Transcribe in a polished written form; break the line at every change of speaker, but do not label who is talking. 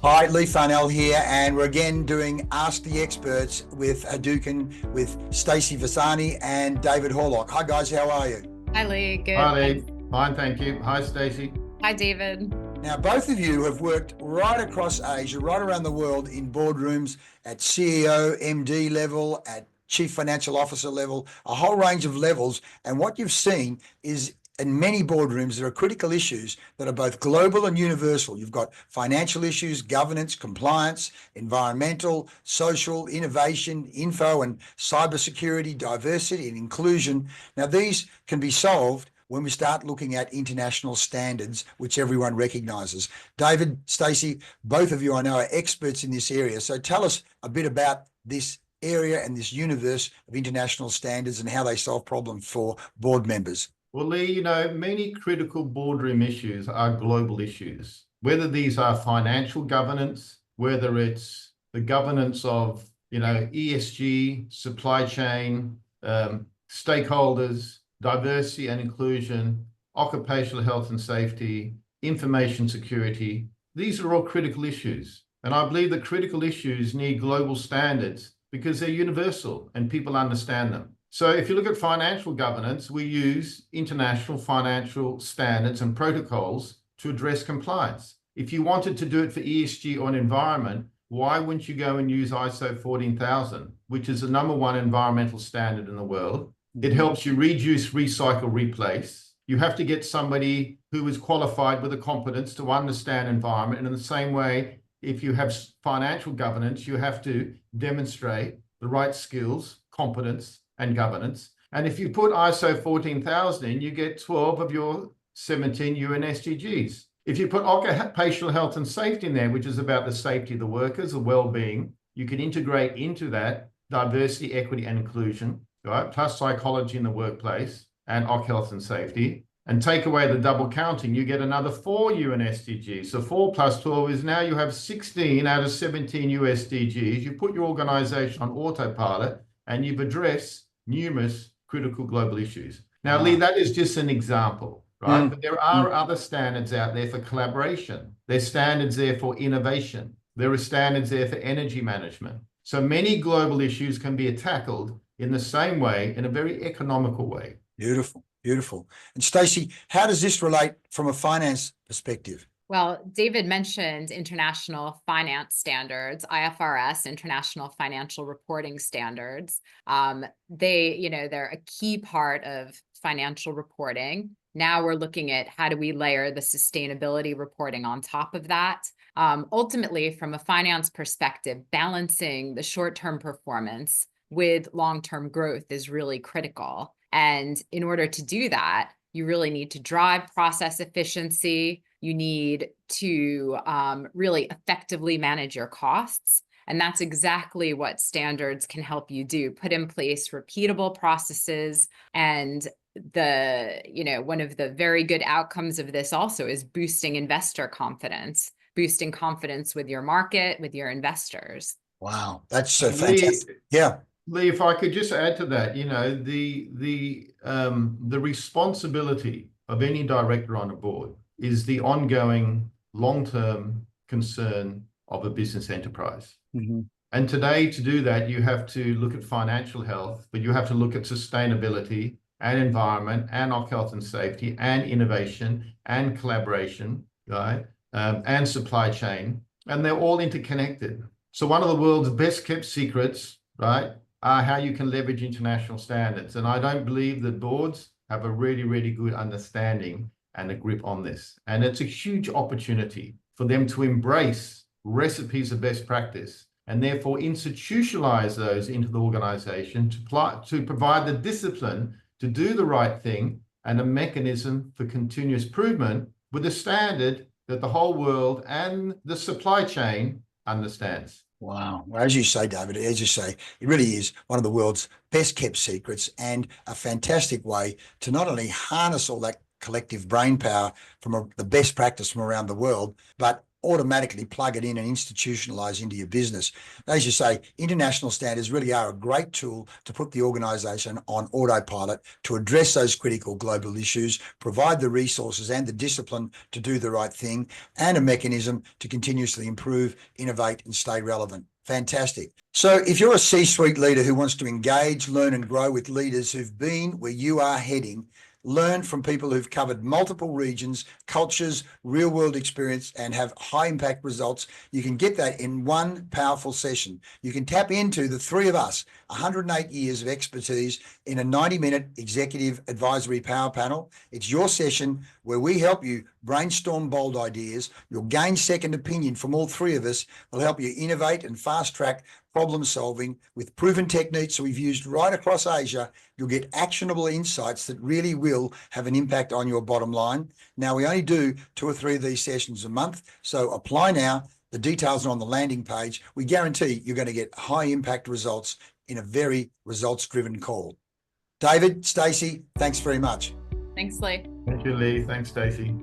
Hi, Lee Farnell here, and we're again doing Ask the Experts with Hadouken with Stacey Vasani and David Horlock. Hi guys, how are you?
Hi, Lee.
Hi,
Good.
Lee.
Thanks.
Fine, thank you. Hi, Stacey.
Hi, David.
Now, both of you have worked right across Asia, right around the world in boardrooms at CEO, MD level, at Chief Financial Officer level, a whole range of levels. And what you've seen is in many boardrooms, there are critical issues that are both global and universal. You've got financial issues, governance, compliance, environmental, social, innovation, info and cybersecurity, diversity and inclusion. Now, these can be solved when we start looking at international standards, which everyone recognises. David, Stacey, both of you I know are experts in this area. So tell us a bit about this area and this universe of international standards and how they solve problems for board members.
Well, Lee, many critical boardroom issues are global issues, whether these are financial governance, whether it's the governance of, ESG, supply chain, stakeholders, diversity and inclusion, occupational health and safety, information security. These are all critical issues. And I believe that critical issues need global standards because they're universal and people understand them. So if you look at financial governance, we use international financial standards and protocols to address compliance. If you wanted to do it for ESG or an environment, why wouldn't you go and use ISO 14000, which is the #1 environmental standard in the world? It helps you reduce, recycle, replace. You have to get somebody who is qualified with the competence to understand environment. And in the same way, if you have financial governance, you have to demonstrate the right skills, competence, and governance. And if you put ISO 14000 in, you get 12 of your 17 UN SDGs. If you put occupational health and safety in there, which is about the safety of the workers, the well-being, you can integrate into that diversity, equity, and inclusion, right? Plus psychology in the workplace and occ health and safety. And take away the double counting, you get another 4 UN SDGs. So 4 plus 12 is now you have 16 out of 17 USDGs. You put your organization on autopilot and you've addressed numerous critical global issues. Now, Lee, that is just an example, right? But there are other standards out there for collaboration. There's standards there for innovation. There are standards there for energy management. So many global issues can be tackled in the same way, in a very economical way.
Beautiful, beautiful. And Stacey, how does this relate from a finance perspective?
Well, David mentioned international finance standards, IFRS, International Financial Reporting Standards. They're a key part of financial reporting. Now we're looking at how do we layer the sustainability reporting on top of that. Ultimately, from a finance perspective, balancing the short-term performance with long-term growth is really critical. And in order to do that, you really need to drive process efficiency. You need to really effectively manage your costs. And that's exactly what standards can help you do. Put in place repeatable processes. And one of the very good outcomes of this also is boosting investor confidence, boosting confidence with your market, with your investors.
Wow, that's so fantastic. Yeah.
Lee, if I could just add to that, the responsibility of any director on a board is the ongoing long-term concern of a business enterprise. And today, to do that, you have to look at financial health, but you have to look at sustainability and environment and occ health and safety and innovation and collaboration, right? And supply chain, and they're all interconnected. So one of the world's best kept secrets, right, are how you can leverage international standards. And I don't believe that boards have a really, really good understanding and a grip on this. And it's a huge opportunity for them to embrace recipes of best practice and therefore institutionalize those into the organization to provide the discipline to do the right thing and a mechanism for continuous improvement with a standard that the whole world and the supply chain understands.
Wow. Well, as you say, David, as you say, it really is one of the world's best kept secrets and a fantastic way to not only harness all that collective brain power from the best practice from around the world, but automatically plug it in and institutionalize into your business. As you say, international standards really are a great tool to put the organization on autopilot to address those critical global issues, provide the resources and the discipline to do the right thing, and a mechanism to continuously improve, innovate, and stay relevant. Fantastic. So if you're a C-suite leader who wants to engage, learn, and grow with leaders who've been where you are heading, learn from people who've covered multiple regions, cultures, real-world experience, and have high-impact results, you can get that in one powerful session. You can tap into the three of us, 108 years of expertise in a 90-minute executive advisory power panel. It's your session where we help you brainstorm bold ideas. You'll gain second opinion from all three of us. We'll help you innovate and fast-track problem solving with proven techniques we've used right across Asia. You'll get actionable insights that really will have an impact on your bottom line. Now, we only do 2 or 3 of these sessions a month, so apply now. The details are on the landing page. We guarantee you're going to get high impact results in a very results-driven call. David, Stacey, thanks very much.
Thanks, Lee.
Thank you, Lee. Thanks, Stacey.